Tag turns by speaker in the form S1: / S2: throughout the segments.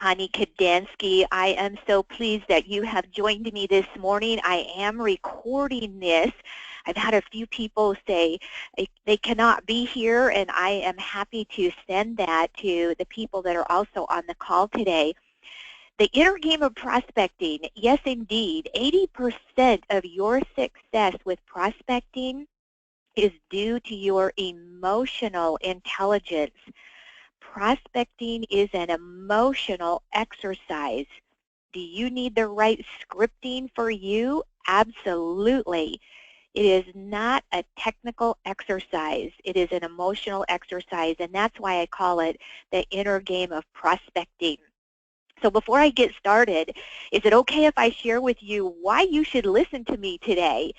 S1: Connie Kadansky. I am so pleased that you have joined me this morning. I am recording this. I've had a few people say they cannot be here, and I am happy to send that to the people that are also on the call today. The inner game of prospecting, yes indeed, 80% of your success with prospecting is due to your emotional intelligence. Prospecting is an emotional exercise. Do you need the right scripting for you? Absolutely. It is not a technical exercise. It is an emotional exercise, and that's why I call it the inner game of prospecting. So before I get started, is it okay if I share with you why you should listen to me today?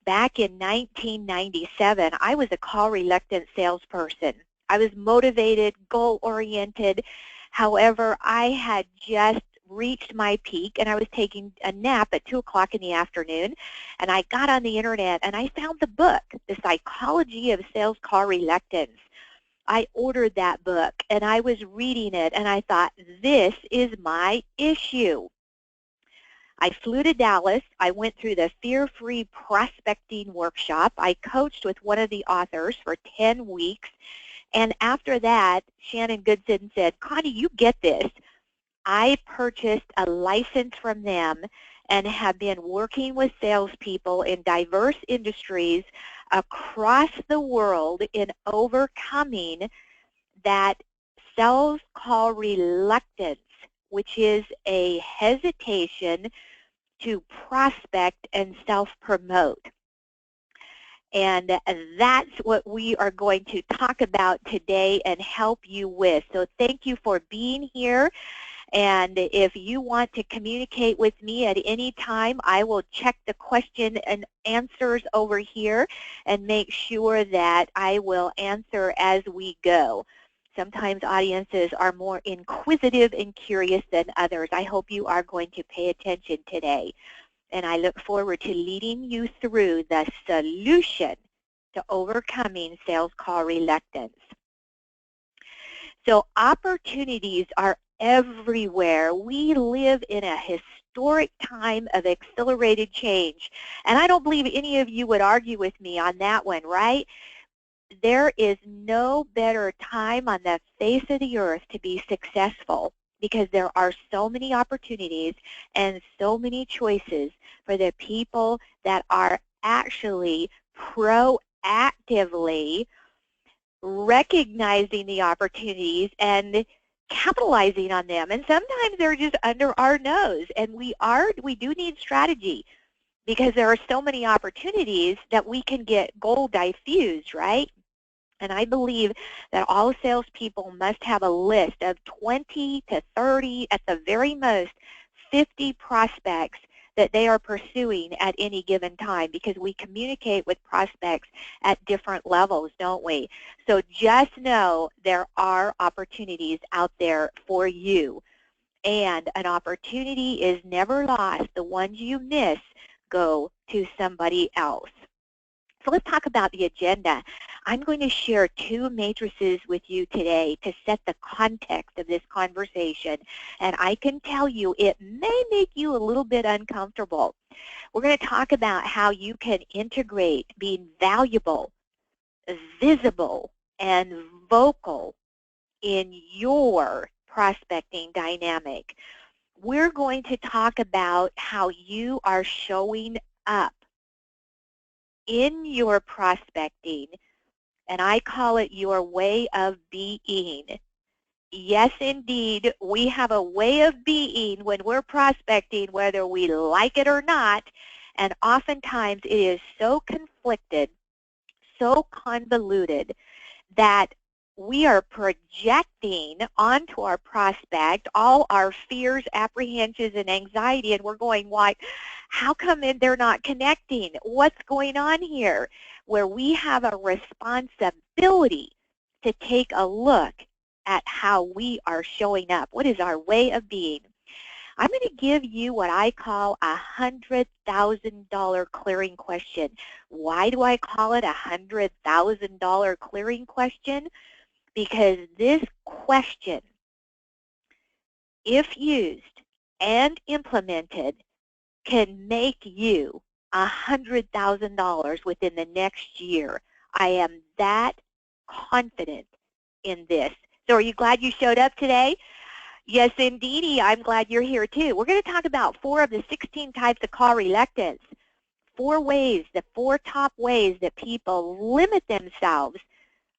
S1: Back in 1997, I was a call-reluctant salesperson. I was motivated, goal-oriented. However, I had just reached my peak, and I was taking a nap at 2 o'clock in the afternoon, and I got on the internet, and I found the book, The Psychology of Sales Call Reluctance. I ordered that book, and I was reading it, and I thought, this is my issue. I flew to Dallas. I went through the Fear-Free Prospecting Workshop. I coached with one of the authors for 10 weeks. And after that, Shannon Goodson said, Connie, you get this. I purchased a license from them and have been working with salespeople in diverse industries across the world in overcoming that sales call reluctance, which is a hesitation to prospect and self-promote. And that's what we are going to talk about today and help you with. So thank you for being here. And if you want to communicate with me at any time, I will check the question and answers over here and make sure that I will answer as we go. Sometimes audiences are more inquisitive and curious than others. I hope you are going to pay attention today. And I look forward to leading you through the solution to overcoming sales call reluctance. So opportunities are everywhere. We live in a historic time of accelerated change. And I don't believe any of you would argue with me on that one, right? There is no better time on the face of the earth to be successful because there are so many opportunities and so many choices for the people that are actually proactively recognizing the opportunities and capitalizing on them. And sometimes they're just under our nose, and we do need strategy because there are so many opportunities that we can get goal diffused, right? And I believe that all salespeople must have a list of 20 to 30, at the very most, 50 prospects that they are pursuing at any given time, because we communicate with prospects at different levels, don't we? So just know there are opportunities out there for you. And an opportunity is never lost. The ones you miss go to somebody else. So let's talk about the agenda. I'm going to share two matrices with you today to set the context of this conversation, and I can tell you it may make you a little bit uncomfortable. We're going to talk about how you can integrate being valuable, visible, and vocal in your prospecting dynamic. We're going to talk about how you are showing up in your prospecting, and I call it your way of being. Yes, indeed, we have a way of being when we're prospecting, whether we like it or not, and oftentimes it is so conflicted, so convoluted, that we are projecting onto our prospect all our fears, apprehensions, and anxiety, and we're going, why, how come they're not connecting? What's going on here? Where we have a responsibility to take a look at how we are showing up. What is our way of being? I'm going to give you what I call a $100,000 clearing question. Why do I call it a $100,000 clearing question? Because this question if used and implemented, can make you $100,000 within the next year. I am that confident in this. So are you glad you showed up today? Yes, indeedy. I'm glad you're here too. We're going to talk about 4 of the 16 types of call reluctance. 4 ways, the 4 top ways that people limit themselves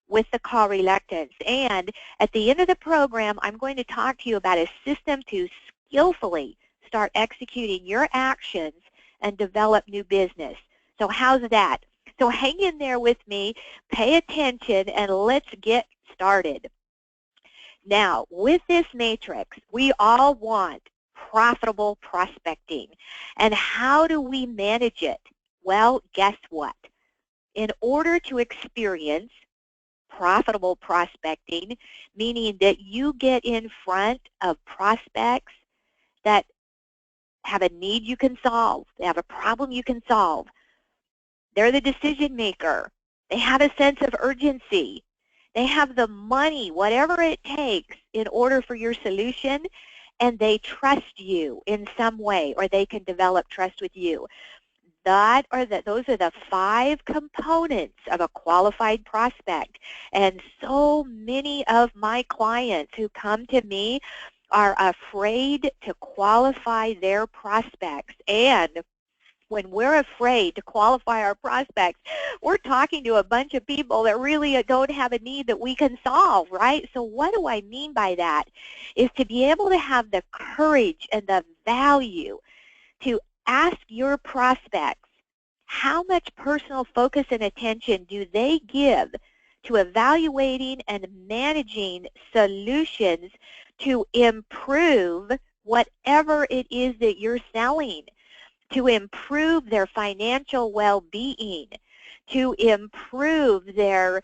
S1: with the call reluctance. And at the end of the program, I'm going to talk to you about a system to skillfully start executing your actions and develop new business. So how's that? So hang in there with me, pay attention, and let's get started. Now, with this matrix, we all want profitable prospecting. And how do we manage it? Well, guess what? In order to experience profitable prospecting, meaning that you get in front of prospects that have a need you can solve, they have a problem you can solve, they're the decision maker, they have a sense of urgency, they have the money, whatever it takes in order for your solution, and they trust you in some way, or they can develop trust with you. Those are the 5 components of a qualified prospect. And so many of my clients who come to me are afraid to qualify their prospects. And when we're afraid to qualify our prospects, we're talking to a bunch of people that really don't have a need that we can solve, right? So what do I mean by that? Is to be able to have the courage and the value to ask your prospects, how much personal focus and attention do they give to evaluating and managing solutions to improve whatever it is that you're selling, to improve their financial well-being, to improve their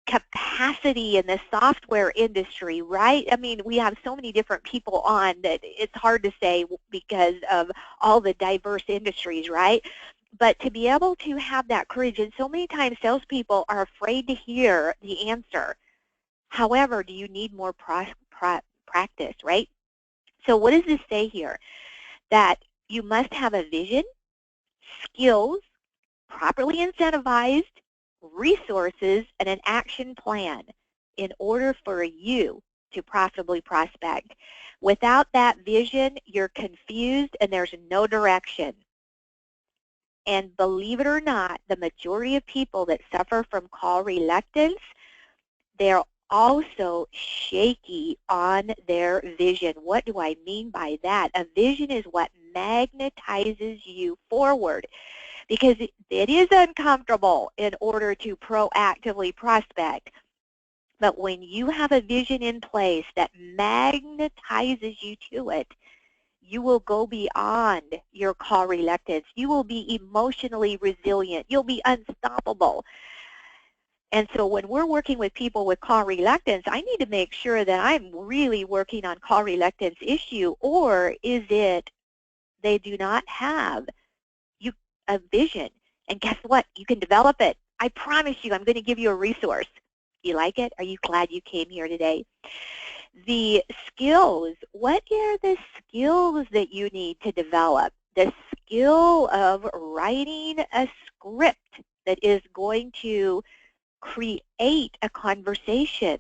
S1: capacity in the software industry, right? I mean, we have so many different people on that it's hard to say because of all the diverse industries, right? But to be able to have that courage, and so many times salespeople are afraid to hear the answer. However, do you need more practice, right? So what does this say here? That you must have a vision, skills, properly incentivized, resources, and an action plan in order for you to profitably prospect. Without that vision, you're confused and there's no direction. And believe it or not, the majority of people that suffer from call reluctance, they're also shaky on their vision. What do I mean by that? A vision is what magnetizes you forward, because it is uncomfortable in order to proactively prospect. But when you have a vision in place that magnetizes you to it, you will go beyond your call reluctance. You will be emotionally resilient. You'll be unstoppable. And so when we're working with people with call reluctance, I need to make sure that I'm really working on call reluctance issue, or is it they do not have a vision. And guess what? You can develop it. I promise you, I'm going to give you a resource. You like it? Are you glad you came here today? The skills. What are the skills that you need to develop? The skill of writing a script that is going to create a conversation.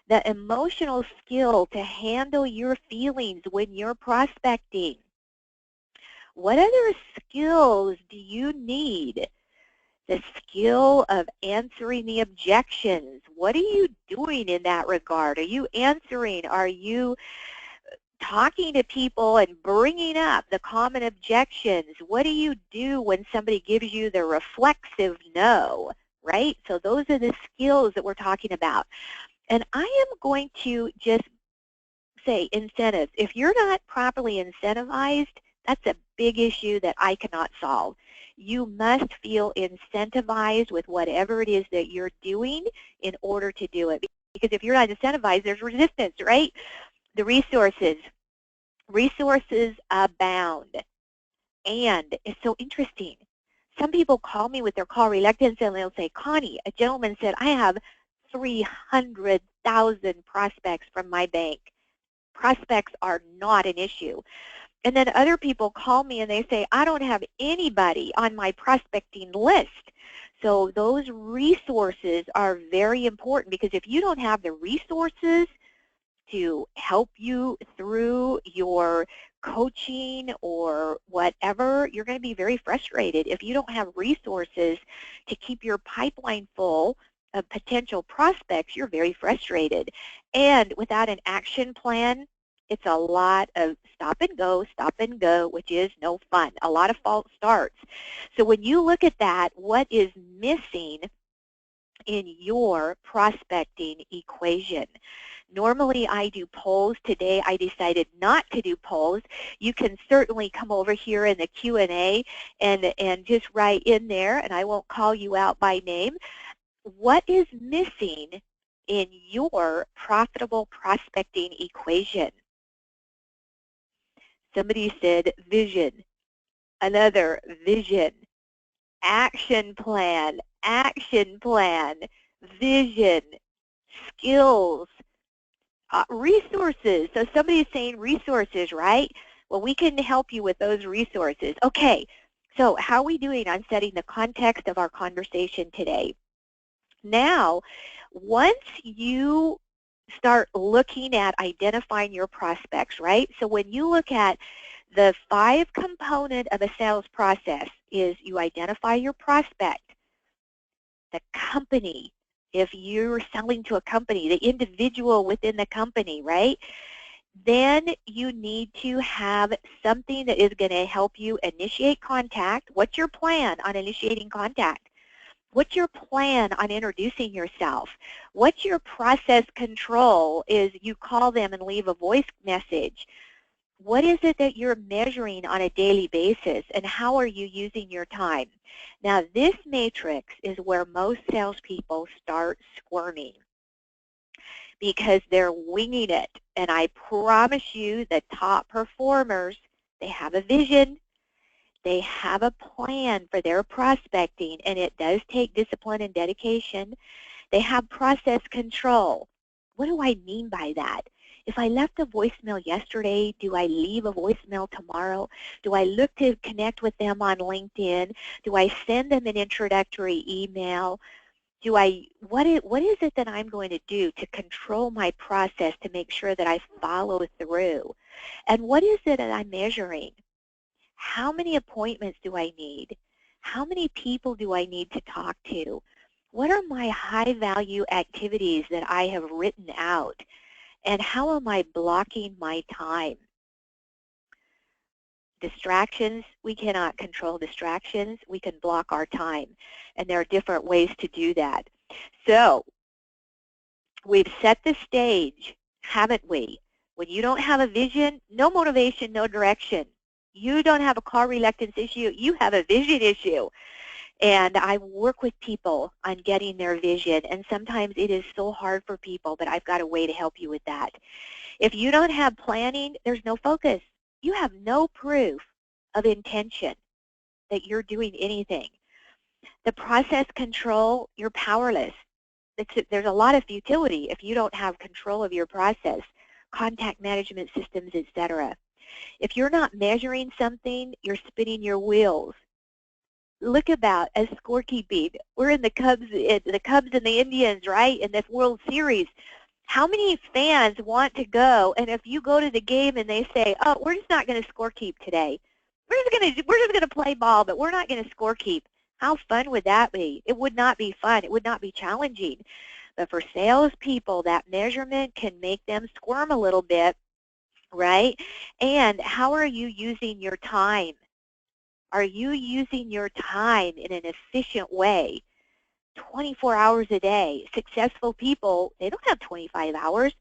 S1: The emotional skill to handle your feelings when you're prospecting. What other skills do you need? The skill of answering the objections. What are you doing in that regard? Are you answering? Are you talking to people and bringing up the common objections? What do you do when somebody gives you the reflexive no, right? So those are the skills that we're talking about. And I am going to just say incentives. If you're not properly incentivized, that's a big issue that I cannot solve. You must feel incentivized with whatever it is that you're doing in order to do it. Because if you're not incentivized, there's resistance, right? The resources. Resources abound. And it's so interesting. Some people call me with their call reluctance and they'll say, Connie, a gentleman said, I have 300,000 prospects from my bank. Prospects are not an issue. And then other people call me and they say, I don't have anybody on my prospecting list. So those resources are very important, because if you don't have the resources to help you through your coaching or whatever, you're going to be very frustrated. If you don't have resources to keep your pipeline full of potential prospects, you're very frustrated. And without an action plan, it's a lot of stop and go, which is no fun, a lot of false starts. So when you look at that, what is missing in your prospecting equation? Normally I do polls. Today I decided not to do polls. You can certainly come over here in the Q&A and just write in there, and I won't call you out by name. What is missing in your profitable prospecting equation? Somebody said vision. Another, vision. Action plan, vision, skills, resources. So somebody's saying resources, right? Well, we can help you with those resources. Okay, so how are we doing on setting the context of our conversation today? Now, once you start looking at identifying your prospects, right? So when you look at the 5 component of a sales process is you identify your prospect, the company, if you're selling to a company, the individual within the company, right? Then you need to have something that is going to help you initiate contact. What's your plan on initiating contact? What's your plan on introducing yourself? What's your process control? Is you call them and leave a voice message. What is it that you're measuring on a daily basis, and how are you using your time? Now, this matrix is where most salespeople start squirming, because they're winging it. And I promise you the top performers, they have a vision, they have a plan for their prospecting, and it does take discipline and dedication. They have process control. What do I mean by that? If I left a voicemail yesterday, do I leave a voicemail tomorrow? Do I look to connect with them on LinkedIn? Do I send them an introductory email? What is it that I'm going to do to control my process to make sure that I follow through? And what is it that I'm measuring? How many appointments do I need? How many people do I need to talk to? What are my high-value activities that I have written out? And how am I blocking my time? Distractions, we cannot control distractions. We can block our time. And there are different ways to do that. So we've set the stage, haven't we? When you don't have a vision, no motivation, no direction. You don't have a car reluctance issue, you have a vision issue. And I work with people on getting their vision, and sometimes it is so hard for people, but I've got a way to help you with that. If you don't have planning, there's no focus. You have no proof of intention that you're doing anything. The process control, you're powerless. There's a lot of futility if you don't have control of your process, contact management systems, etc. If you're not measuring something, you're spinning your wheels. Look about as scorekeeping. We're in the Cubs and the Indians, right, in this World Series. How many fans want to go, and if you go to the game and they say, oh, we're just not going to scorekeep today. We're just going to play ball, but we're not going to scorekeep. How fun would that be? It would not be fun. It would not be challenging. But for salespeople, that measurement can make them squirm a little bit, right? And how are you using your time? Are you using your time in an efficient way? 24 hours a day. Successful people, they don't have 25 hours.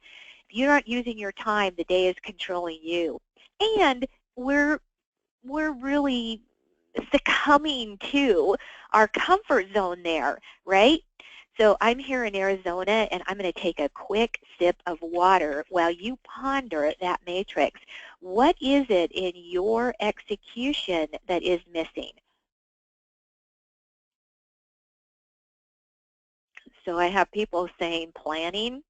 S1: If you're not using your time, the day is controlling you. And we're really succumbing to our comfort zone there, right? So I'm here in Arizona, and I'm going to take a quick sip of water while you ponder that matrix. What is it in your execution that is missing? So I have people saying planning,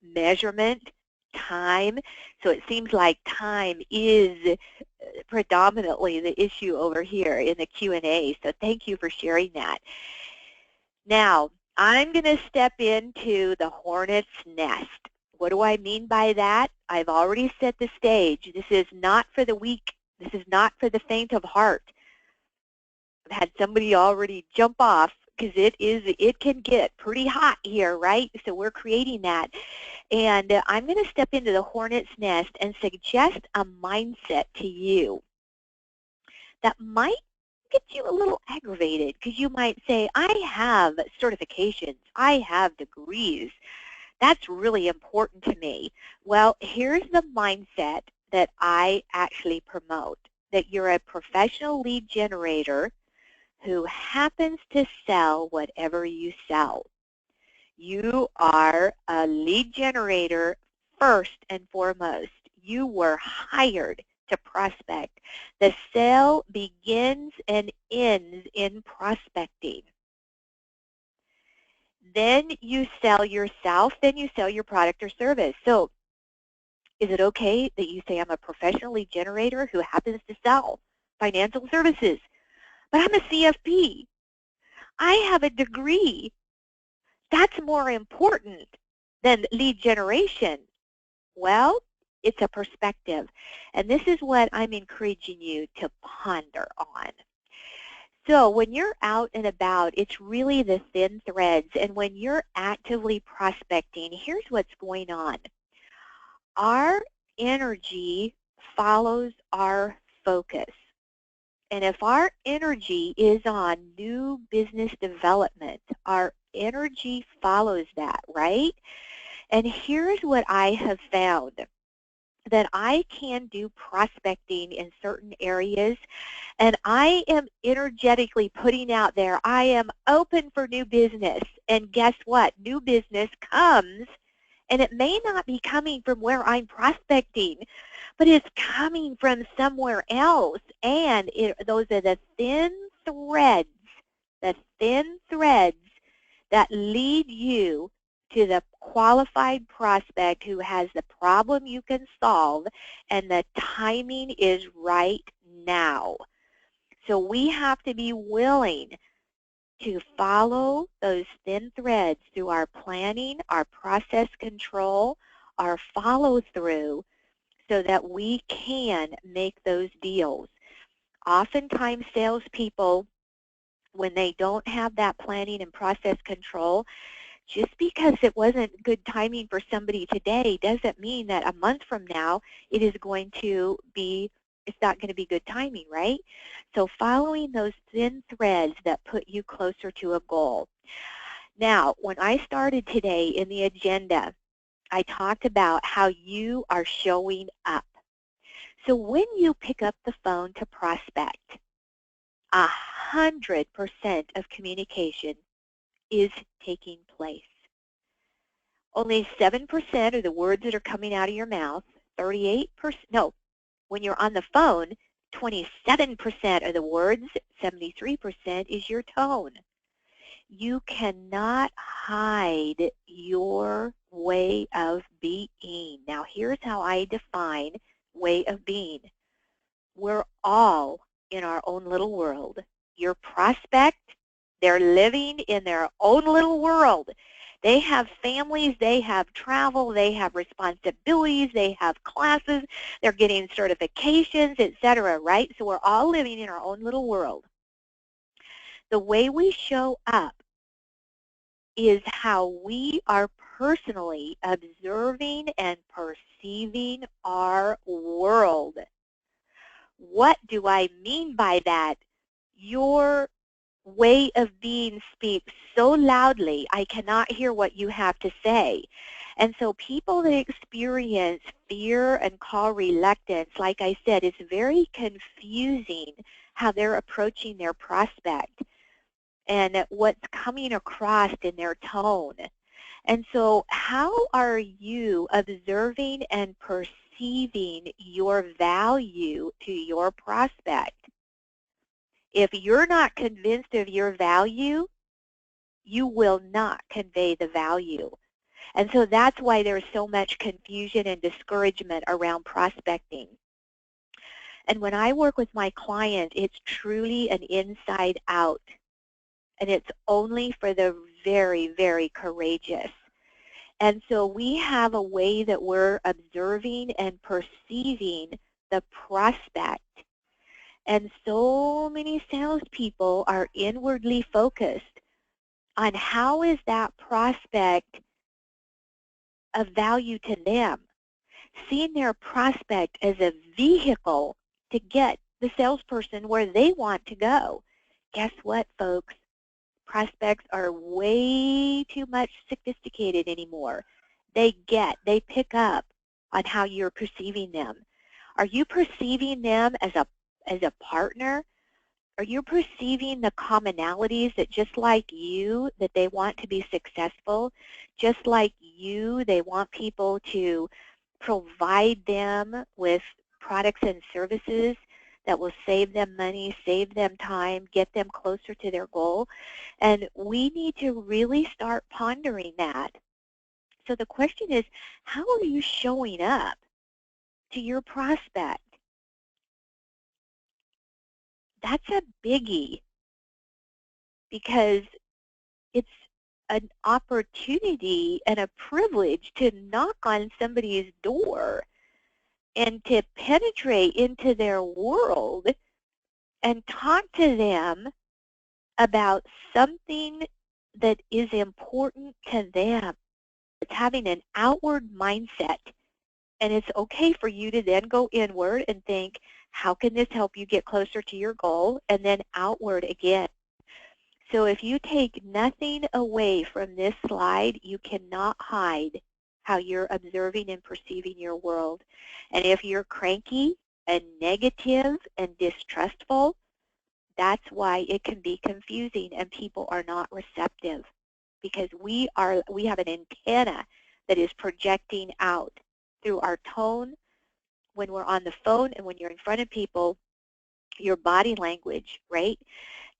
S1: measurement, time. So it seems like time is predominantly the issue over here in the Q&A. So thank you for sharing that. Now, I'm going to step into the hornet's nest. What do I mean by that? I've already set the stage. This is not for the weak. This is not for the faint of heart. I've had somebody already jump off because it can get pretty hot here, right? So we're creating that. And I'm going to step into the hornet's nest and suggest a mindset to you that might get you a little aggravated, because you might say, I have certifications, I have degrees. That's really important to me. Well, here's the mindset that I actually promote, that you're a professional lead generator who happens to sell whatever you sell. You are a lead generator first and foremost. You were hired to prospect. The sale begins and ends in prospecting. Then you sell yourself, then you sell your product or service. So is it okay that you say, I'm a professional lead generator who happens to sell financial services, but I'm a CFP. I have a degree. That's more important than lead generation. Well, it's a perspective, and this is what I'm encouraging you to ponder on. So when you're out and about, it's really the thin threads, and when you're actively prospecting, here's what's going on. Our energy follows our focus, and if our energy is on new business development, our energy follows that, right? And here's what I have found, that I can do prospecting in certain areas, and I am energetically putting out there, I am open for new business. And guess what? New business comes, and it may not be coming from where I'm prospecting, but it's coming from somewhere else. And those are the thin threads that lead you to the qualified prospect who has the problem you can solve, and the timing is right now. So we have to be willing to follow those thin threads through our planning, our process control, our follow-through, so that we can make those deals. Oftentimes salespeople, when they don't have that planning and process control, just because it wasn't good timing for somebody today doesn't mean that a month from now it's not going to be good timing, right? So following those thin threads that put you closer to a goal. Now, when I started today in the agenda, I talked about how you are showing up. So when you pick up the phone to prospect, 100% of communication is taking place. Only 7% are the words that are coming out of your mouth. 38%, no, when you're on the phone, 27% are the words, 73% is your tone. You cannot hide your way of being. Now, here's how I define way of being. We're all in our own little world. Your prospect, they're living in their own little world. They have families, they have travel, they have responsibilities, they have classes, they're getting certifications, etc., right? So we're all living in our own little world. The way we show up is how we are personally observing and perceiving our world. What do I mean by that? Your way of being speaks so loudly, I cannot hear what you have to say. And so people that experience fear and call reluctance, like I said, it's very confusing how they're approaching their prospect and what's coming across in their tone. And so how are you observing and perceiving your value to your prospect? If you're not convinced of your value, you will not convey the value. And so that's why there's so much confusion and discouragement around prospecting. And when I work with my client, it's truly an inside out. And it's only for the very, very courageous. And so we have a way that we're observing and perceiving the prospect. And so many salespeople are inwardly focused on how is that prospect of value to them, seeing their prospect as a vehicle to get the salesperson where they want to go. Guess what, folks? Prospects are way too much sophisticated anymore. They pick up on how you're perceiving them. Are you perceiving them as a partner? Are you perceiving the commonalities that just like you, that they want to be successful? Just like you, they want people to provide them with products and services that will save them money, save them time, get them closer to their goal. And we need to really start pondering that. So the question is, how are you showing up to your prospect? That's a biggie, because it's an opportunity and a privilege to knock on somebody's door and to penetrate into their world and talk to them about something that is important to them. It's having an outward mindset. And it's okay for you to then go inward and think, how can this help you get closer to your goal? And then outward again. So if you take nothing away from this slide, you cannot hide how you're observing and perceiving your world. And if you're cranky and negative and distrustful, that's why it can be confusing and people are not receptive, because we have an antenna that is projecting out through our tone when we're on the phone and when you're in front of people, your body language, right?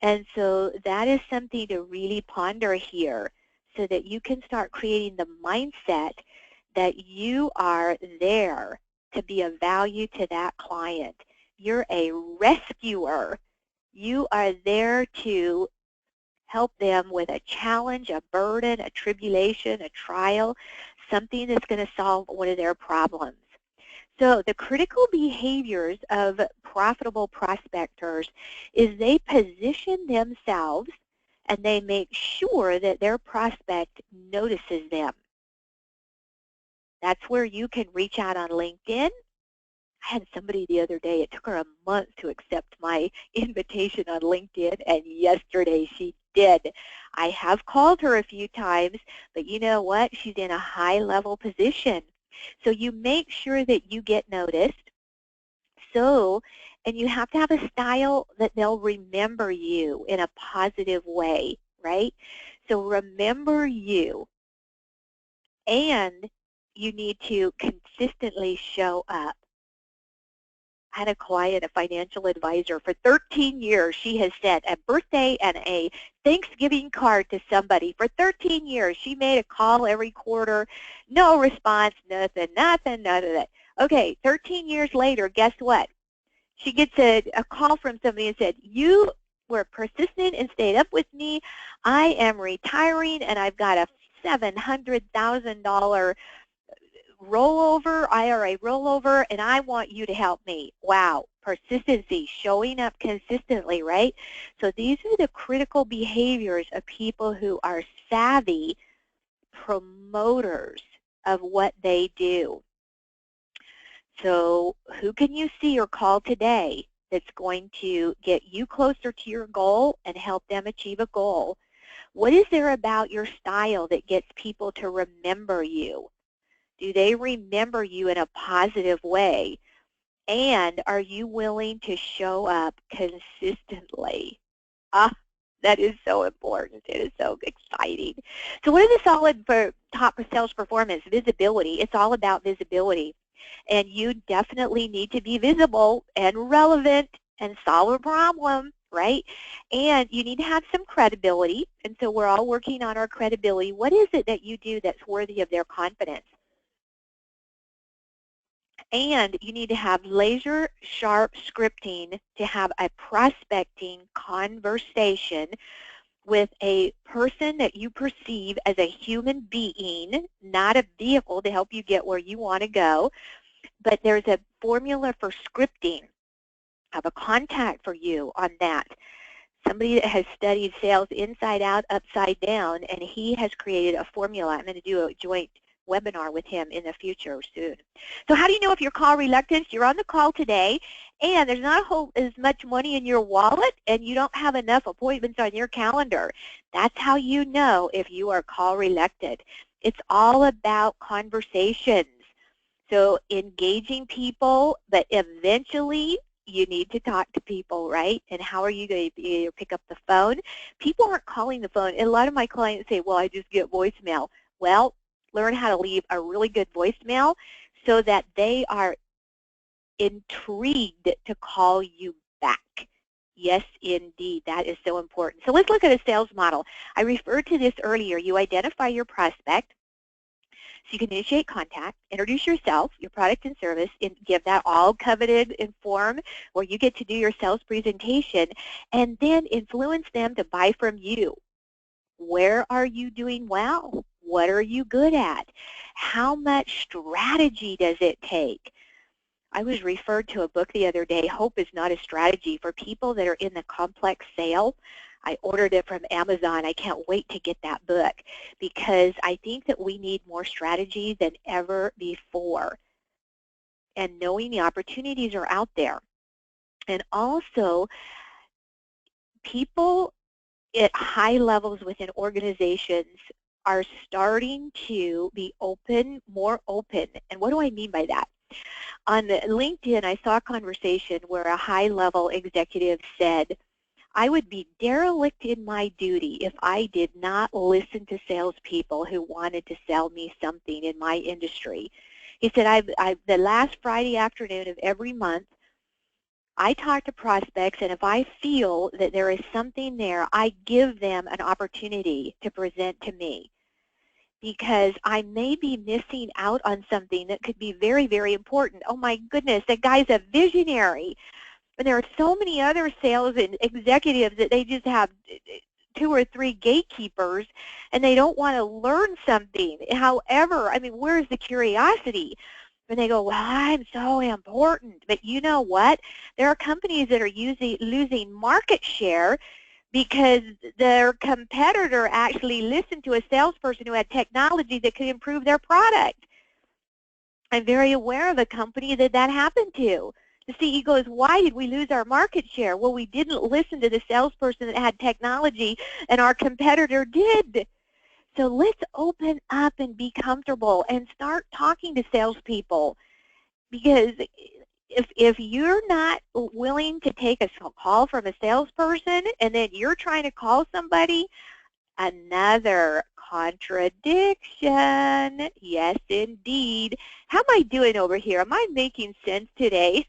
S1: And so that is something to really ponder here, so that you can start creating the mindset that you are there to be of value to that client. You're a rescuer. You are there to help them with a challenge, a burden, a tribulation, a trial, something that's going to solve one of their problems. So the critical behaviors of profitable prospectors is they position themselves and they make sure that their prospect notices them. That's where you can reach out on LinkedIn. I had somebody the other day, it took her a month to accept my invitation on LinkedIn, and yesterday she did. I have called her a few times, but you know what? She's in a high-level position. So you make sure that you get noticed. And you have to have a style that they'll remember you in a positive way, right? So remember you, and you need to consistently show up. I had a client, a financial advisor, for 13 years. She has sent a birthday and a Thanksgiving card to somebody. For 13 years, she made a call every quarter. No response, nothing, none of that. Okay, 13 years later, guess what? She gets a call from somebody and said, you were persistent and stayed up with me. I am retiring, and I've got a $700,000 rollover, IRA rollover, and I want you to help me. Wow, persistency, showing up consistently, right? So these are the critical behaviors of people who are savvy promoters of what they do. So who can you see or call today that's going to get you closer to your goal and help them achieve a goal? What is there about your style that gets people to remember you? Do they remember you in a positive way? And are you willing to show up consistently? That is so important. It is so exciting. So what is the solid for top sales performance? Visibility. It's all about visibility. And you definitely need to be visible and relevant and solve a problem, right? And you need to have some credibility, and so we're all working on our credibility. What is it that you do that's worthy of their confidence? And you need to have laser sharp scripting to have a prospecting conversation with a person that you perceive as a human being, not a vehicle to help you get where you want to go. But there's a formula for scripting. I have a contact for you on that. Somebody that has studied sales inside out, upside down, and he has created a formula. I'm going to do a joint webinar with him in the future soon. So how do you know if you're call reluctant? You're on the call today, and there's not as much money in your wallet, and you don't have enough appointments on your calendar. That's how you know if you are call reluctant. It's all about conversations. So engaging people, but eventually you need to talk to people, right? And how are you going to be able to pick up the phone? People aren't calling the phone. And a lot of my clients say, well, I just get voicemail. Well, learn how to leave a really good voicemail so that they are intrigued to call you back. Yes, indeed. That is so important. So let's look at a sales model. I referred to this earlier. You identify your prospect. So you can initiate contact, introduce yourself, your product and service, and give that all coveted in form where you get to do your sales presentation, and then influence them to buy from you. Where are you doing well? What are you good at? How much strategy does it take? I was referred to a book the other day, Hope is Not a Strategy, for people that are in the complex sale. I ordered it from Amazon. I can't wait to get that book because I think that we need more strategy than ever before. And knowing the opportunities are out there. And also, people at high levels within organizations are starting to be open, more open. And what do I mean by that? On LinkedIn, I saw a conversation where a high-level executive said, I would be derelict in my duty if I did not listen to salespeople who wanted to sell me something in my industry. He said, the last Friday afternoon of every month, I talk to prospects, and if I feel that there is something there, I give them an opportunity to present to me, because I may be missing out on something that could be very, very important. Oh my goodness, that guy's a visionary. And there are so many other sales and executives that they just have 2 or 3 gatekeepers, and they don't want to learn something. However, I mean, where's the curiosity? And they go, well, I'm so important. But you know what? There are companies that are losing market share because their competitor actually listened to a salesperson who had technology that could improve their product. I'm very aware of a company that happened to. The CEO goes, why did we lose our market share? Well, we didn't listen to the salesperson that had technology, and our competitor did. So let's open up and be comfortable and start talking to salespeople, because if you're not willing to take a call from a salesperson and then you're trying to call somebody, another contradiction. Yes, indeed. How am I doing over here? Am I making sense today?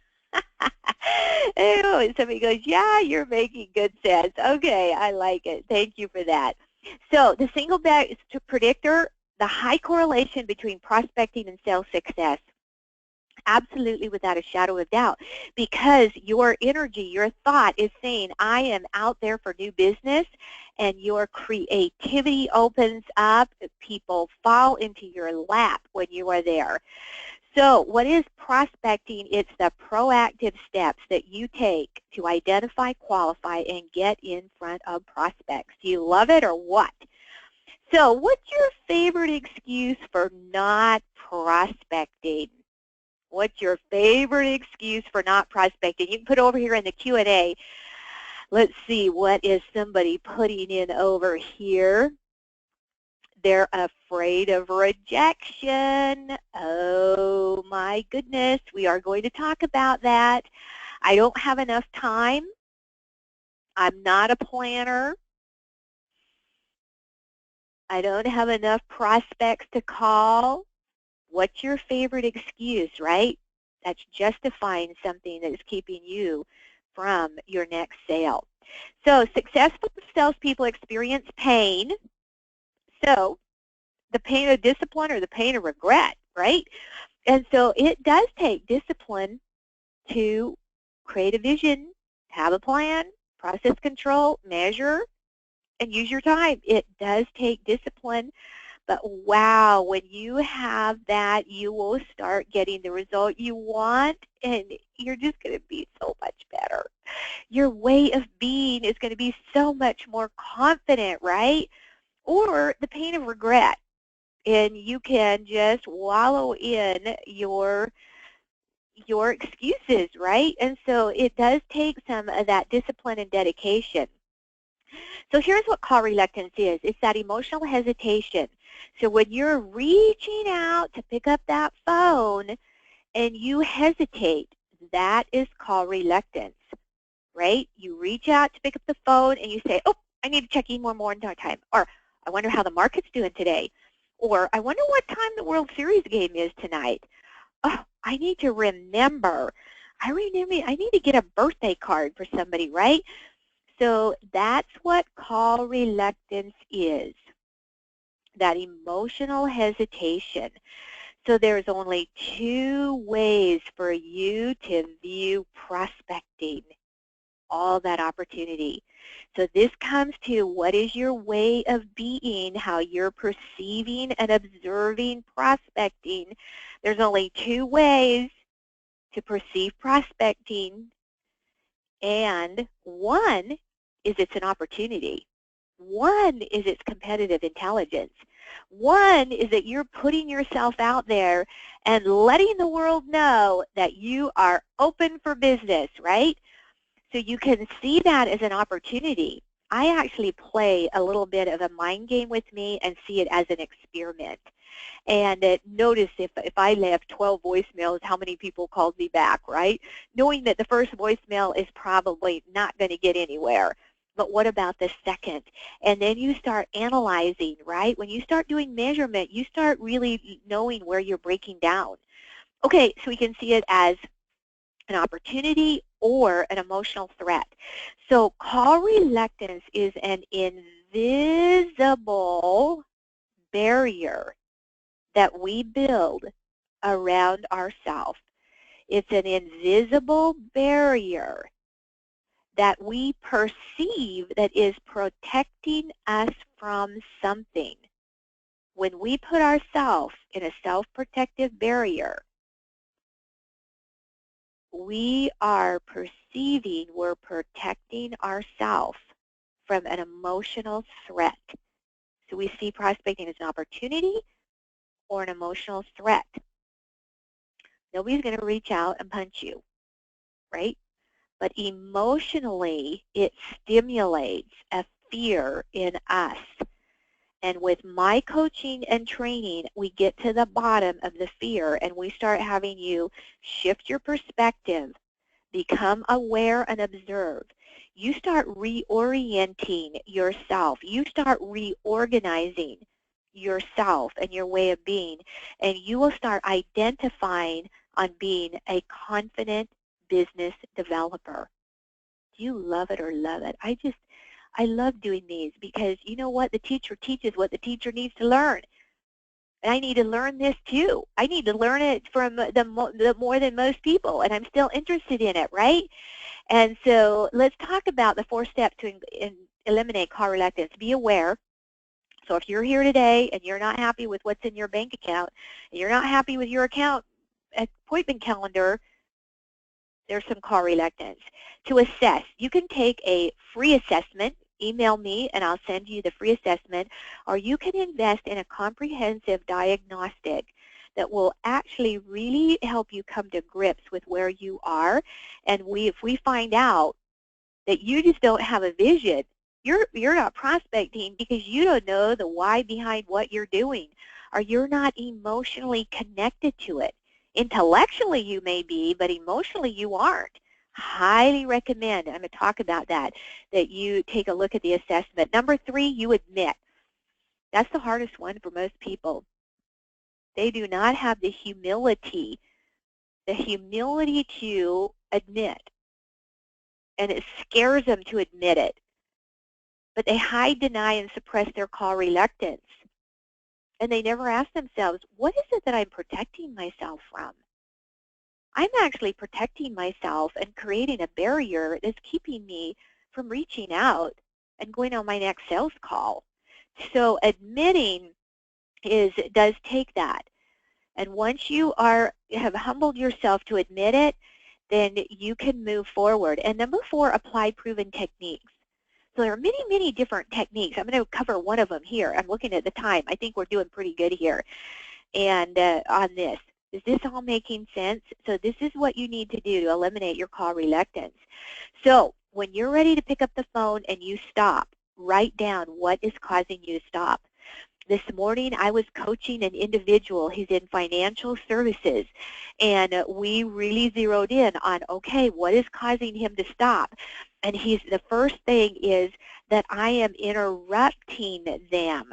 S1: Oh, somebody goes, yeah, you're making good sense. Okay, I like it. Thank you for that. So the single best predictor, the high correlation between prospecting and sales success. Absolutely, without a shadow of doubt, because your energy, your thought is saying, I am out there for new business, and your creativity opens up. People fall into your lap when you are there. So what is prospecting? It's the proactive steps that you take to identify, qualify, and get in front of prospects. Do you love it or what? So what's your favorite excuse for not prospecting? What's your favorite excuse for not prospecting? You can put over here in the Q&A. Let's see, what is somebody putting in over here? They're afraid of rejection. Oh my goodness, we are going to talk about that. I don't have enough time. I'm not a planner. I don't have enough prospects to call. What's your favorite excuse, right? That's justifying something that is keeping you from your next sale. So successful salespeople experience pain. So the pain of discipline or the pain of regret, right? And so it does take discipline to create a vision, have a plan, process control, measure, and use your time. It does take discipline, but wow, when you have that, you will start getting the result you want, and you're just going to be so much better. Your way of being is going to be so much more confident, right? Or the pain of regret, and you can just wallow in your excuses, right? And so it does take some of that discipline and dedication. So here's what call reluctance is. It's that emotional hesitation. So when you're reaching out to pick up that phone and you hesitate, that is called reluctance, right? You reach out to pick up the phone and you say, oh, I need to check in one more time. Or I wonder how the market's doing today. Or I wonder what time the World Series game is tonight. Oh, I need to remember. I need to get a birthday card for somebody, right? So that's what call reluctance is, that emotional hesitation. So there's only two ways for you to view prospecting, all that opportunity. So this comes to what is your way of being, how you're perceiving and observing prospecting. There's only two ways to perceive prospecting, and one is it's an opportunity. One is its competitive intelligence. One is that you're putting yourself out there and letting the world know that you are open for business, right? So you can see that as an opportunity. I actually play a little bit of a mind game with me and see it as an experiment. And notice if I left 12 voicemails, how many people called me back, right? Knowing that the first voicemail is probably not going to get anywhere. But what about the second? And then you start analyzing, right? When you start doing measurement, you start really knowing where you're breaking down. Okay, so we can see it as an opportunity or an emotional threat. So call reluctance is an invisible barrier that we build around ourselves. It's an invisible barrier that we perceive that is protecting us from something. When we put ourselves in a self-protective barrier, we are perceiving we're protecting ourselves from an emotional threat. So we see prospecting as an opportunity or an emotional threat. Nobody's going to reach out and punch you, right? But emotionally, it stimulates a fear in us. And with my coaching and training, we get to the bottom of the fear and we start having you shift your perspective, become aware and observe. You start reorienting yourself. You start reorganizing yourself and your way of being, and you will start identifying on being a confident business developer. Do you love it or love it? I love doing these because you know what? The teacher teaches what the teacher needs to learn. And I need to learn this too. I need to learn it from the more than most people, and I'm still interested in it, right? And so let's talk about the 4 steps to eliminate call reluctance. Be aware. So if you're here today and you're not happy with what's in your bank account, and you're not happy with your account appointment calendar, there's some call reluctance. To assess, you can take a free assessment. Email me and I'll send you the free assessment, or you can invest in a comprehensive diagnostic that will actually really help you come to grips with where you are. And if we find out that you just don't have a vision, you're not prospecting because you don't know the why behind what you're doing, or you're not emotionally connected to it. Intellectually you may be, but emotionally you aren't. Highly recommend, I'm going to talk about that you take a look at the assessment. Number 3, you admit. That's the hardest one for most people. They do not have the humility to admit and it scares them to admit it. But they hide, deny, and suppress their call reluctance. And they never ask themselves, what is it that I'm protecting myself from? I'm actually protecting myself and creating a barrier that's keeping me from reaching out and going on my next sales call. So admitting does take that. And once you have humbled yourself to admit it, then you can move forward. And number 4, apply proven techniques. So there are many, many different techniques. I'm going to cover one of them here. I'm looking at the time. I think we're doing pretty good here. And on this, is this all making sense? So this is what you need to do to eliminate your call reluctance. So when you're ready to pick up the phone and you stop, write down what is causing you to stop. This morning I was coaching an individual. He's in financial services, and we really zeroed in on, okay, what is causing him to stop? And the first thing is that I am interrupting them.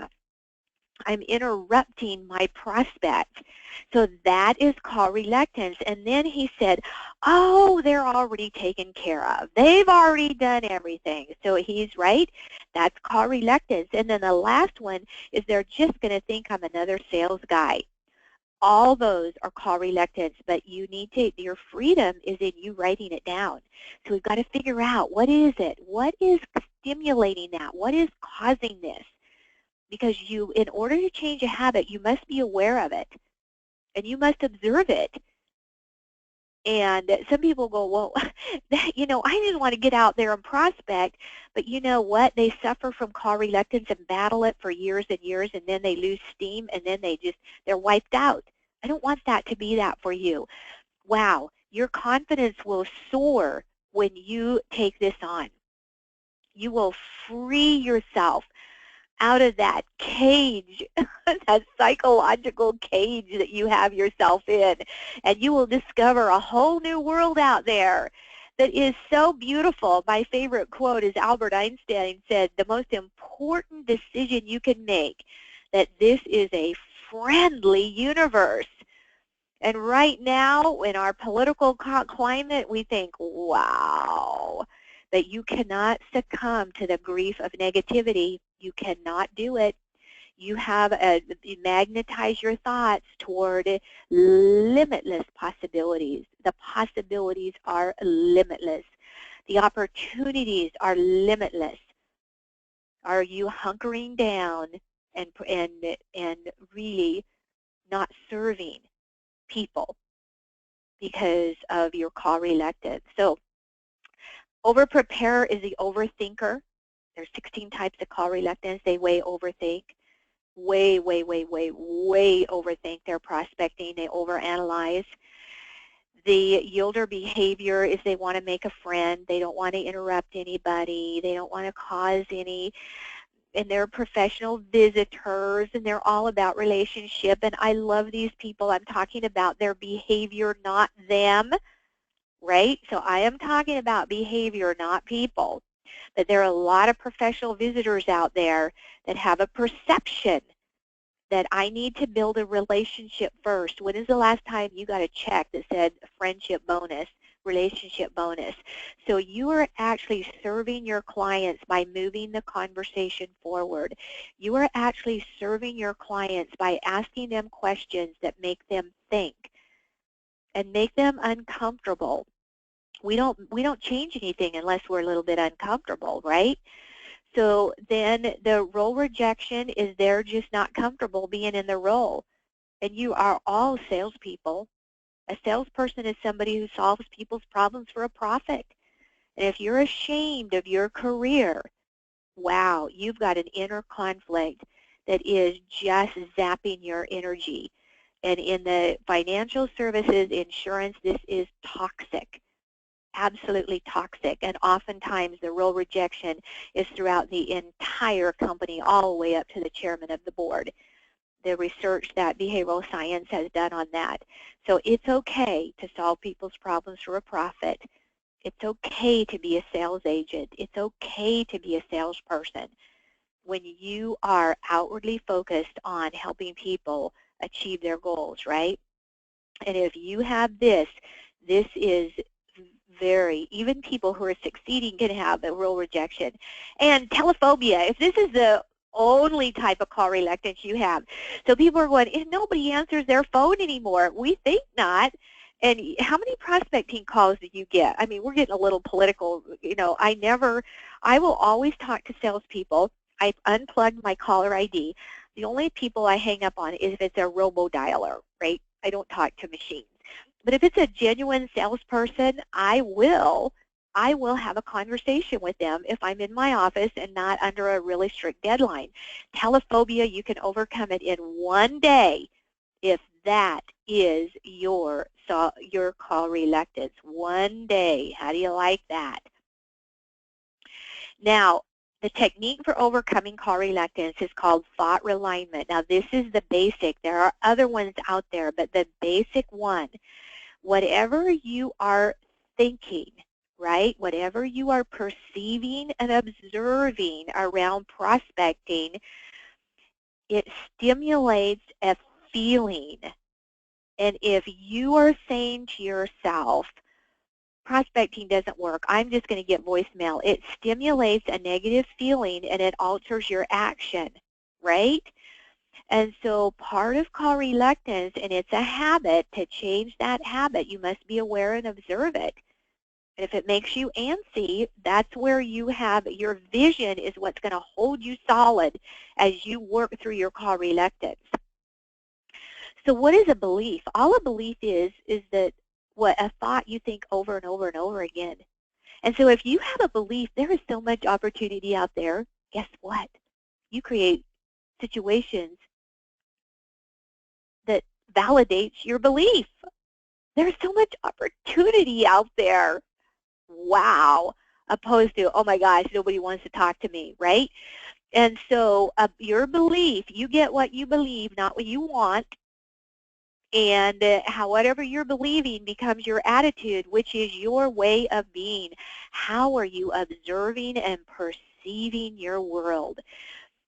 S1: I'm interrupting my prospect. So that is call reluctance. And then he said, oh, they're already taken care of. They've already done everything. So he's right. That's call reluctance. And then the last one is they're just going to think I'm another sales guy. All those are call reluctance, but your freedom is in you writing it down. So we've got to figure out, what is it? What is stimulating that? What is causing this? Because in order to change a habit, you must be aware of it, and you must observe it. And some people go, well, I didn't want to get out there and prospect, but you know what? They suffer from call reluctance and battle it for years and years, and then they lose steam, and then they're wiped out. I don't want that to be that for you. Wow, your confidence will soar when you take this on. You will free yourself out of that cage, that psychological cage that you have yourself in, and you will discover a whole new world out there that is so beautiful. My favorite quote is Albert Einstein said, the most important decision you can make, that this is a friendly universe. And right now, in our political climate, we think, wow, that you cannot succumb to the grief of negativity. You cannot do it. You magnetize your thoughts toward limitless possibilities. The possibilities are limitless. The opportunities are limitless. Are you hunkering down and really not serving people because of your call reluctance? So over-prepare is the overthinker. There's 16 types of call reluctance. They way overthink. Way overthink their prospecting. They overanalyze. The yielder behavior is they want to make a friend. They don't want to interrupt anybody. They don't want to cause any, and they're professional visitors, and they're all about relationship. And I love these people. I'm talking about their behavior, not them, right? So I am talking about behavior, not people. But there are a lot of professional visitors out there that have a perception that I need to build a relationship first. When is the last time you got a check that said friendship bonus, relationship bonus? So you are actually serving your clients by moving the conversation forward. You are actually serving your clients by asking them questions that make them think and make them uncomfortable. We don't change anything unless we're a little bit uncomfortable, right? So then the role rejection is they're just not comfortable being in the role. And you are all salespeople. A salesperson is somebody who solves people's problems for a profit. And if you're ashamed of your career, wow, you've got an inner conflict that is just zapping your energy. And in the financial services, insurance, this is toxic. Absolutely toxic, and oftentimes the role rejection is throughout the entire company, all the way up to the chairman of the board. The research that behavioral science has done on that. So it's okay to solve people's problems for a profit. It's okay to be a sales agent. It's okay to be a salesperson when you are outwardly focused on helping people achieve their goals, right? And if you have this is even people who are succeeding can have a real rejection. And telephobia, if this is the only type of call reluctance you have. So people are going, nobody answers their phone anymore. We think not. And how many prospecting calls do you get? I mean, we're getting a little political. I will always talk to salespeople. I've unplugged my caller ID. The only people I hang up on is if it's a robo-dialer, right? I don't talk to machines. But if it's a genuine salesperson, I will have a conversation with them if I'm in my office and not under a really strict deadline. Telephobia, you can overcome it in one day if that is your call reluctance. One day. How do you like that? Now, the technique for overcoming call reluctance is called thought realignment. Now, this is the basic. There are other ones out there, but the basic one, whatever you are thinking, right, whatever you are perceiving and observing around prospecting, it stimulates a feeling. And if you are saying to yourself, prospecting doesn't work, I'm just going to get voicemail, it stimulates a negative feeling and it alters your action, right? And so part of call reluctance, and it's a habit, to change that habit, you must be aware and observe it. And if it makes you antsy, that's where you have your vision is what's going to hold you solid as you work through your call reluctance. So what is a belief? All a belief is that what a thought you think over and over and over again. And so if you have a belief, there is so much opportunity out there. Guess what? You create situations that validates your belief. There's so much opportunity out there. Wow. Opposed to, oh my gosh, nobody wants to talk to me, right? And so your belief, you get what you believe, not what you want. And whatever you're believing becomes your attitude, which is your way of being. How are you observing and perceiving your world?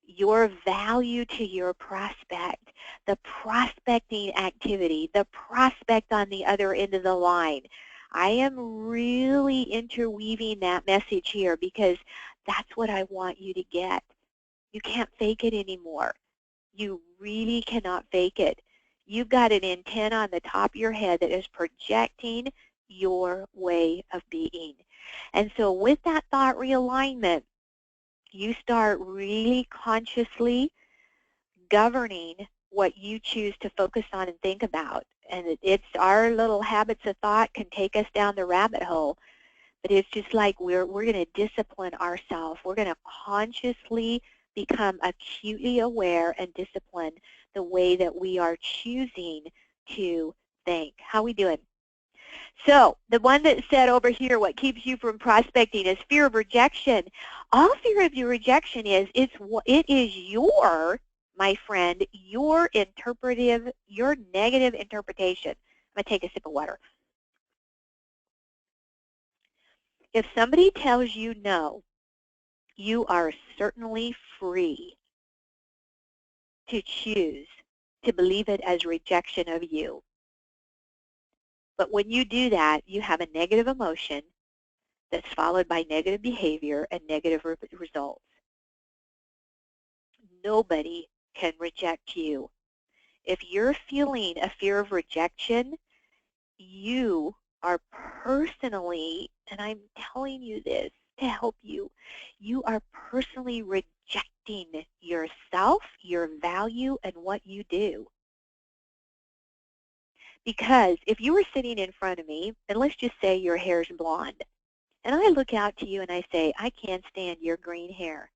S1: Your value to your prospect, the prospecting activity, the prospect on the other end of the line. I am really interweaving that message here because that's what I want you to get. You can't fake it anymore. You really cannot fake it. You've got an antenna on the top of your head that is projecting your way of being. And so with that thought realignment, you start really consciously governing what you choose to focus on and think about. And it's our little habits of thought can take us down the rabbit hole. But it's just like we're going to discipline ourselves. We're going to consciously become acutely aware and discipline the way that we are choosing to think. How we doing? So the one that said over here, what keeps you from prospecting is fear of rejection. All fear of your rejection is, it is your, my friend, your negative interpretation. I'm going to take a sip of water. If somebody tells you no, you are certainly free to choose to believe it as rejection of you. But when you do that, you have a negative emotion that's followed by negative behavior and negative results. Nobody can reject you. If you're feeling a fear of rejection, you are personally, and I'm telling you this to help you, you are personally rejecting yourself, your value, and what you do. Because if you were sitting in front of me, and let's just say your hair's blonde, and I look out to you and I say, I can't stand your green hair.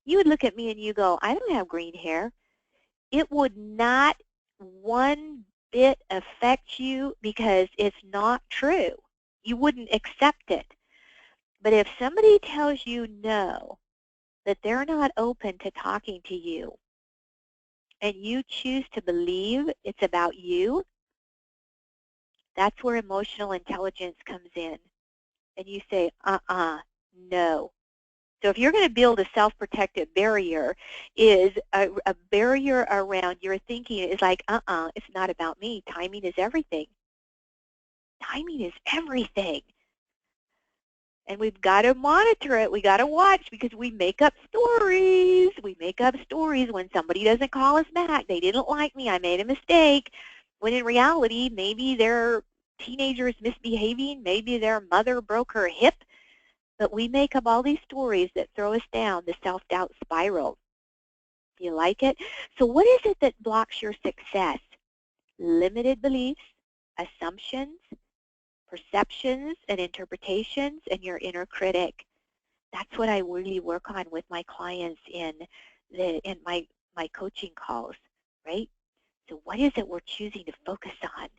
S1: You would look at me and you go, I don't have green hair. It would not one bit affect you because it's not true. You wouldn't accept it. But if somebody tells you no, that they're not open to talking to you, and you choose to believe it's about you, that's where emotional intelligence comes in. And you say, no. So if you're going to build a self-protective barrier, is a barrier around your thinking is like, it's not about me. Timing is everything. Timing is everything. And we've got to monitor it. We got to watch because we make up stories. We make up stories when somebody doesn't call us back. They didn't like me. I made a mistake. When in reality, maybe their teenager is misbehaving. Maybe their mother broke her hip. But we make up all these stories that throw us down the self-doubt spiral. You like it? So what is it that blocks your success? Limited beliefs, assumptions, perceptions and interpretations, and your inner critic. That's what I really work on with my clients in my coaching calls, right? So what is it we're choosing to focus on?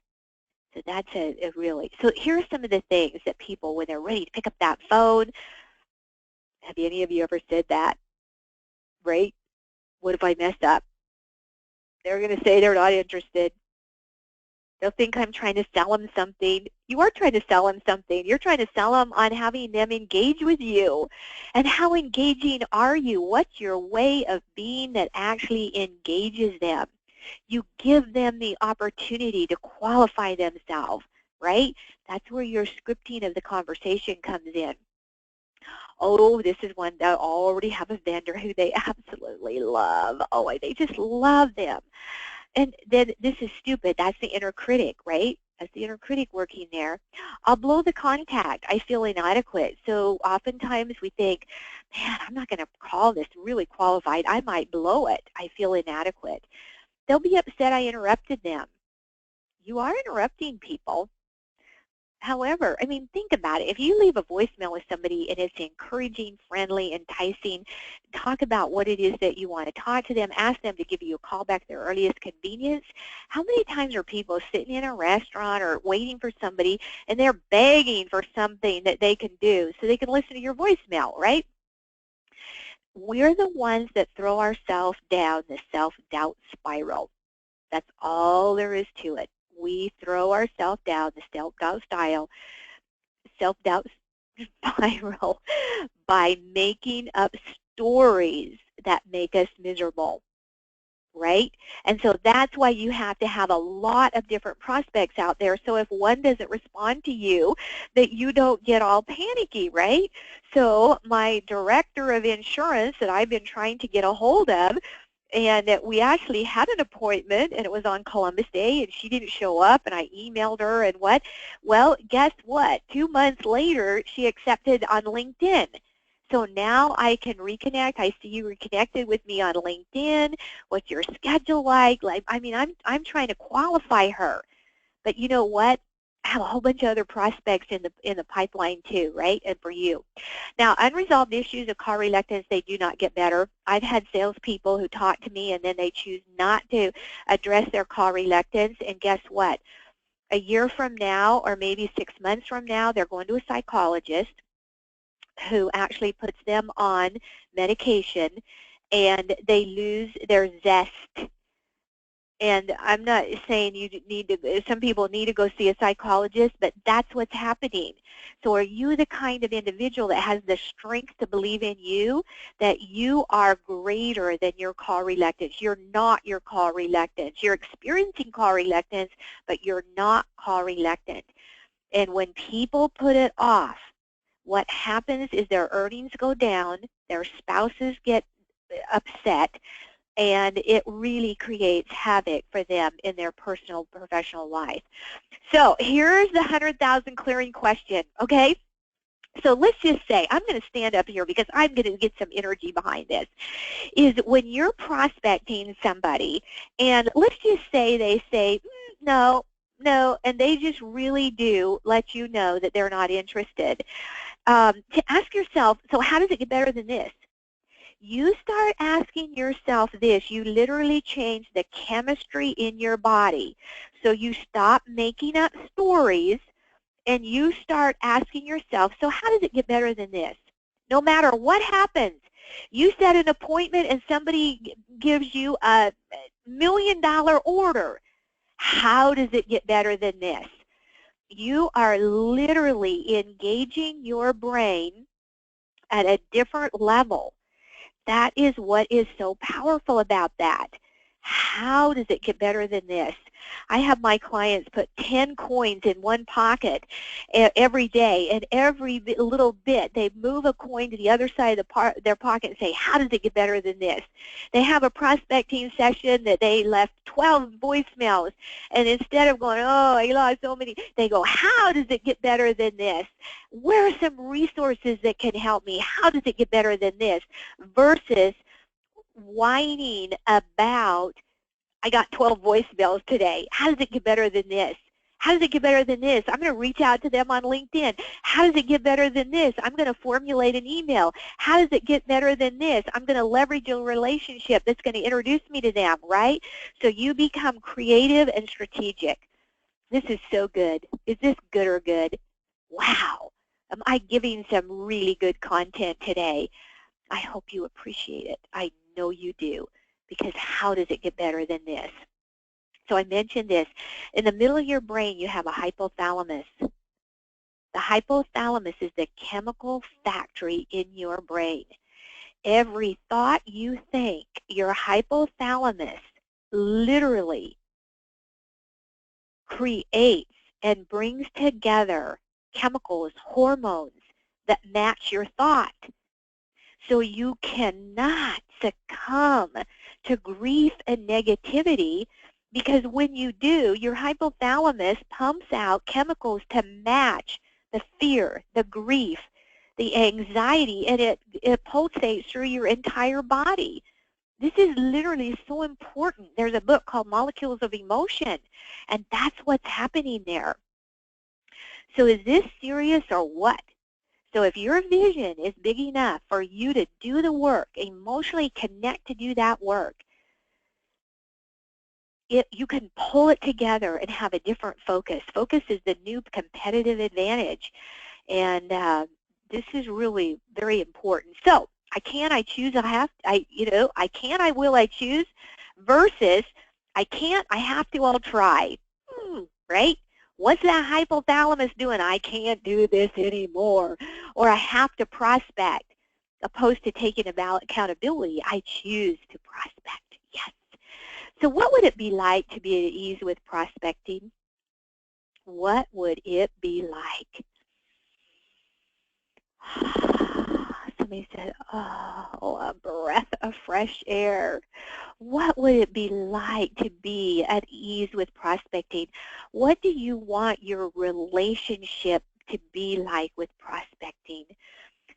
S1: So that's a really, so here are some of the things that people, when they're ready to pick up that phone, have any of you ever said that, right? What if I mess up? They're going to say they're not interested. They'll think I'm trying to sell them something. You are trying to sell them something. You're trying to sell them on having them engage with you. And how engaging are you? What's your way of being that actually engages them? You give them the opportunity to qualify themselves, right? That's where your scripting of the conversation comes in. Oh, this is one that already have a vendor who they absolutely love. Oh, they just love them. And then this is stupid. That's the inner critic, right? That's the inner critic working there. I'll blow the contact. I feel inadequate. So oftentimes we think, man, I'm not going to call this really qualified. I might blow it. I feel inadequate. They'll be upset I interrupted them. You are interrupting people. However, I mean, think about it. If you leave a voicemail with somebody and it's encouraging, friendly, enticing, talk about what it is that you want to talk to them, ask them to give you a call back at their earliest convenience. How many times are people sitting in a restaurant or waiting for somebody and they're begging for something that they can do so they can listen to your voicemail, right? We're the ones that throw ourselves down the self-doubt spiral. That's all there is to it. We throw ourselves down the self-doubt spiral by making up stories that make us miserable, right? And so that's why you have to have a lot of different prospects out there. So if one doesn't respond to you, that you don't get all panicky, right? So my director of insurance that I've been trying to get a hold of, and we actually had an appointment, and it was on Columbus Day, and she didn't show up, and I emailed her, and what? Well, guess what? 2 months later, she accepted on LinkedIn. So now I can reconnect. I see you reconnected with me on LinkedIn. What's your schedule like? I mean, I'm trying to qualify her. But you know what? I have a whole bunch of other prospects in the pipeline too, right? And for you. Now, unresolved issues of car reluctance, they do not get better. I've had salespeople who talk to me and then they choose not to address their car reluctance, and guess what? A year from now or maybe 6 months from now, they're going to a psychologist who actually puts them on medication, and they lose their zest. And I'm not saying you need to, some people need to go see a psychologist, but that's what's happening. So are you the kind of individual that has the strength to believe in you, that you are greater than your car reluctance? You're not your car reluctance. You're experiencing car reluctance, but you're not car reluctant. And when people put it off, what happens is their earnings go down, their spouses get upset, and it really creates havoc for them in their personal, professional life. So here's the 100,000 clearing question, okay? So let's just say, I'm going to stand up here because I'm going to get some energy behind this, is when you're prospecting somebody, and let's just say they say, no, and they just really do let you know that they're not interested. To ask yourself, so how does it get better than this? You start asking yourself this, you literally change the chemistry in your body. So you stop making up stories and you start asking yourself, so how does it get better than this? No matter what happens, you set an appointment and somebody gives you a $1 million order. How does it get better than this? You are literally engaging your brain at a different level. That is what is so powerful about that. How does it get better than this? I have my clients put 10 coins in one pocket every day, and every little bit they move a coin to the other side of their pocket and say, how does it get better than this? They have a prospecting session that they left 12 voicemails, and instead of going, oh, I lost so many, they go, how does it get better than this? Where are some resources that can help me? How does it get better than this? Versus whining about, I got 12 voicemails today. How does it get better than this? How does it get better than this? I'm going to reach out to them on LinkedIn. How does it get better than this? I'm going to formulate an email. How does it get better than this? I'm going to leverage a relationship that's going to introduce me to them, right? So you become creative and strategic. This is so good. Is this good or good? Wow. Am I giving some really good content today? I hope you appreciate it. I know you do, because how does it get better than this? So I mentioned this. In the middle of your brain, you have a hypothalamus. The hypothalamus is the chemical factory in your brain. Every thought you think, your hypothalamus literally creates and brings together chemicals, hormones that match your thought. So you cannot succumb to grief and negativity, because when you do, your hypothalamus pumps out chemicals to match the fear, the grief, the anxiety, and it pulsates through your entire body. This is literally so important. There's a book called Molecules of Emotion, and that's what's happening there. So is this serious or what? So if your vision is big enough for you to do the work, emotionally connect to do that work, you can pull it together and have a different focus. Focus is the new competitive advantage, and this is really very important. So I can, I choose, I have, I can, I will, I choose, versus I can't, I have to, I'll try. Right? What's that hypothalamus doing? I can't do this anymore. Or I have to prospect. Opposed to taking accountability, I choose to prospect. Yes. So what would it be like to be at ease with prospecting? What would it be like? Somebody said, oh, a breath of fresh air. What would it be like to be at ease with prospecting? What do you want your relationship to be like with prospecting?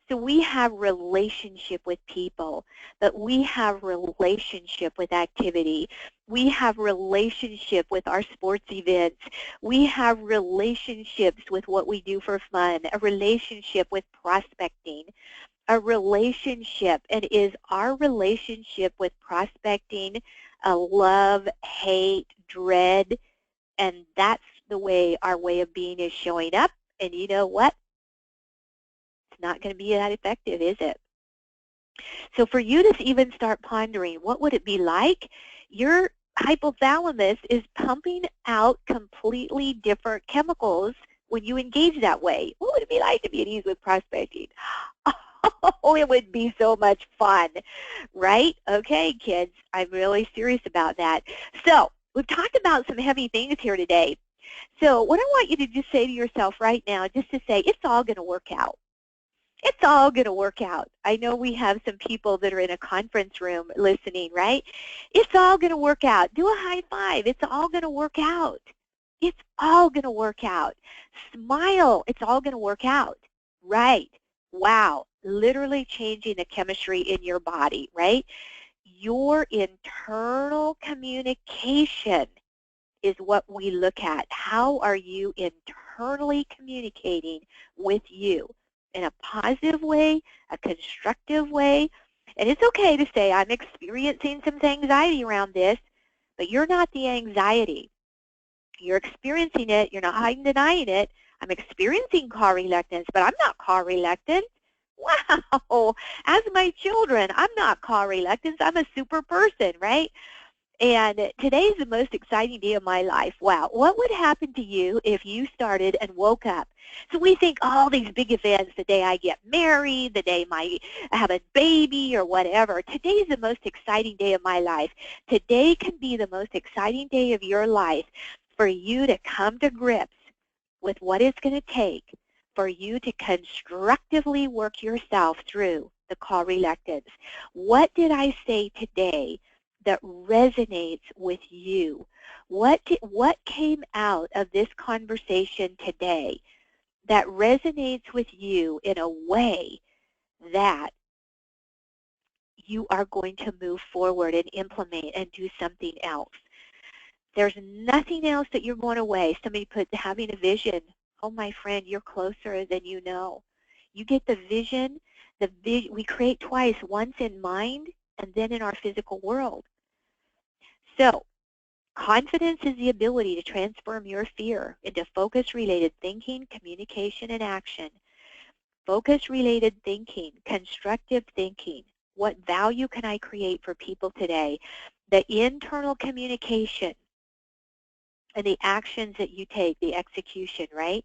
S1: So we have relationship with people, but we have relationship with activity. We have relationship with our sports events. We have relationships with what we do for fun, a relationship with prospecting, a relationship. And is our relationship with prospecting a love, hate, dread? And that's the way our way of being is showing up. And you know what? It's not going to be that effective, is it? So for you to even start pondering, what would it be like? Your hypothalamus is pumping out completely different chemicals when you engage that way. What would it be like to be at ease with prospecting? Oh, it would be so much fun, right? Okay, kids, I'm really serious about that. So we've talked about some heavy things here today. So what I want you to just say to yourself right now, just to say, it's all going to work out. It's all going to work out. I know we have some people that are in a conference room listening, right? It's all going to work out. Do a high five. It's all going to work out. It's all going to work out. Smile. It's all going to work out. Right. Wow. Literally changing the chemistry in your body, right? Your internal communication is what we look at. How are you internally communicating with you? In a positive way, a constructive way. And it's okay to say, I'm experiencing some anxiety around this, but you're not the anxiety. You're experiencing it. You're not hiding, denying it. I'm experiencing car reluctance, but I'm not car reluctant. Wow. As my children, I'm not car reluctance. I'm a super person, right? And today is the most exciting day of my life. Wow, what would happen to you if you started and woke up? So we think all these big events, the day I get married, the day I have a baby or whatever. Today is the most exciting day of my life. Today can be the most exciting day of your life for you to come to grips with what it's going to take for you to constructively work yourself through the call reluctance. What did I say today that resonates with you? What came out of this conversation today that resonates with you in a way that you are going to move forward and implement and do something else? There's nothing else that you're going to waste. Somebody put having a vision. Oh, my friend, you're closer than you know. You get the vision. We create twice, once in mind and then in our physical world. So confidence is the ability to transform your fear into focus-related thinking, communication, and action. Focus-related thinking, constructive thinking. What value can I create for people today? The internal communication and the actions that you take, the execution, right?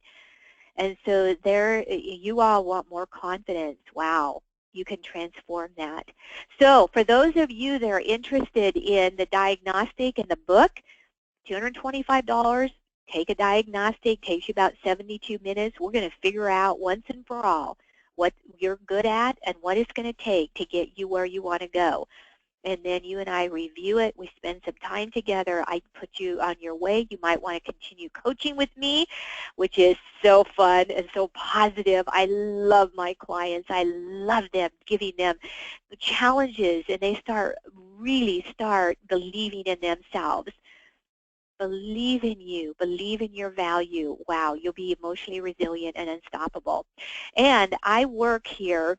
S1: And so there, you all want more confidence. Wow, you can transform that. So for those of you that are interested in the diagnostic and the book, $225, take a diagnostic, takes you about 72 minutes. We're going to figure out once and for all what you're good at and what it's going to take to get you where you want to go. And then you and I review it. We spend some time together. I put you on your way. You might want to continue coaching with me, which is so fun and so positive. I love my clients. I love them, giving them challenges, and they really start believing in themselves. Believe in you. Believe in your value. Wow, you'll be emotionally resilient and unstoppable. And I work here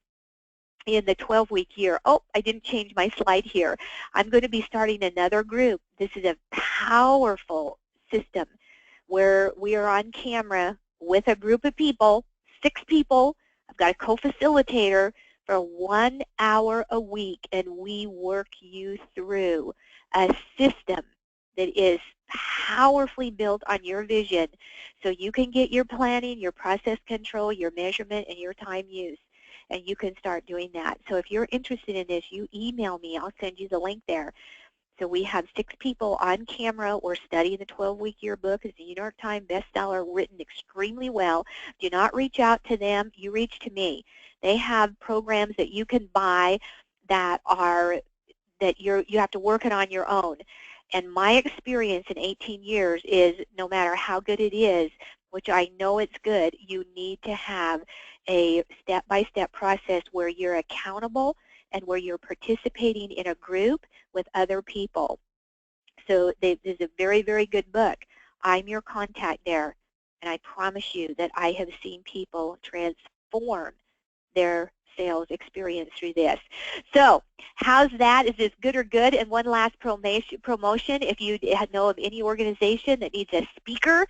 S1: in the 12-week year. Oh, I didn't change my slide here. I'm going to be starting another group. This is a powerful system where we are on camera with a group of people, 6 people. I've got a co-facilitator for 1 hour a week, and we work you through a system that is powerfully built on your vision so you can get your planning, your process control, your measurement, and your time use. And you can start doing that. So if you're interested in this, you email me. I'll send you the link there. So we have 6 people on camera. We're studying the 12-week yearbook. It's a New York Times bestseller, written extremely well. Do not reach out to them. You reach to me. They have programs that you can buy that you have to work it on your own. And my experience in 18 years is no matter how good it is, which I know it's good, you need to have a step-by-step process where you're accountable and where you're participating in a group with other people. So this is a very, very good book. I'm your contact there, and I promise you that I have seen people transform their sales experience through this. So how's that? Is this good or good? And one last promotion, if you know of any organization that needs a speaker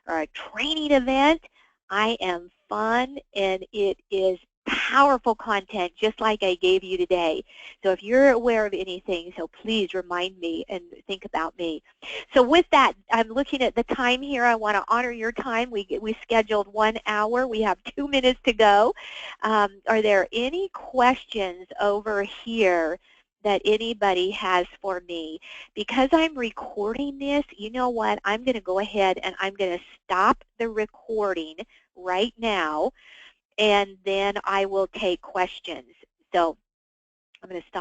S1: or a training event, I am fun, and it is powerful content just like I gave you today. So if you're aware of anything, so please remind me and think about me. So with that, I'm looking at the time here. I want to honor your time. We scheduled 1 hour. We have 2 minutes to go. Are there any questions over here that anybody has for me? Because I'm recording this, you know what? I'm going to go ahead and I'm going to stop the recording right now, and then I will take questions. So I'm going to stop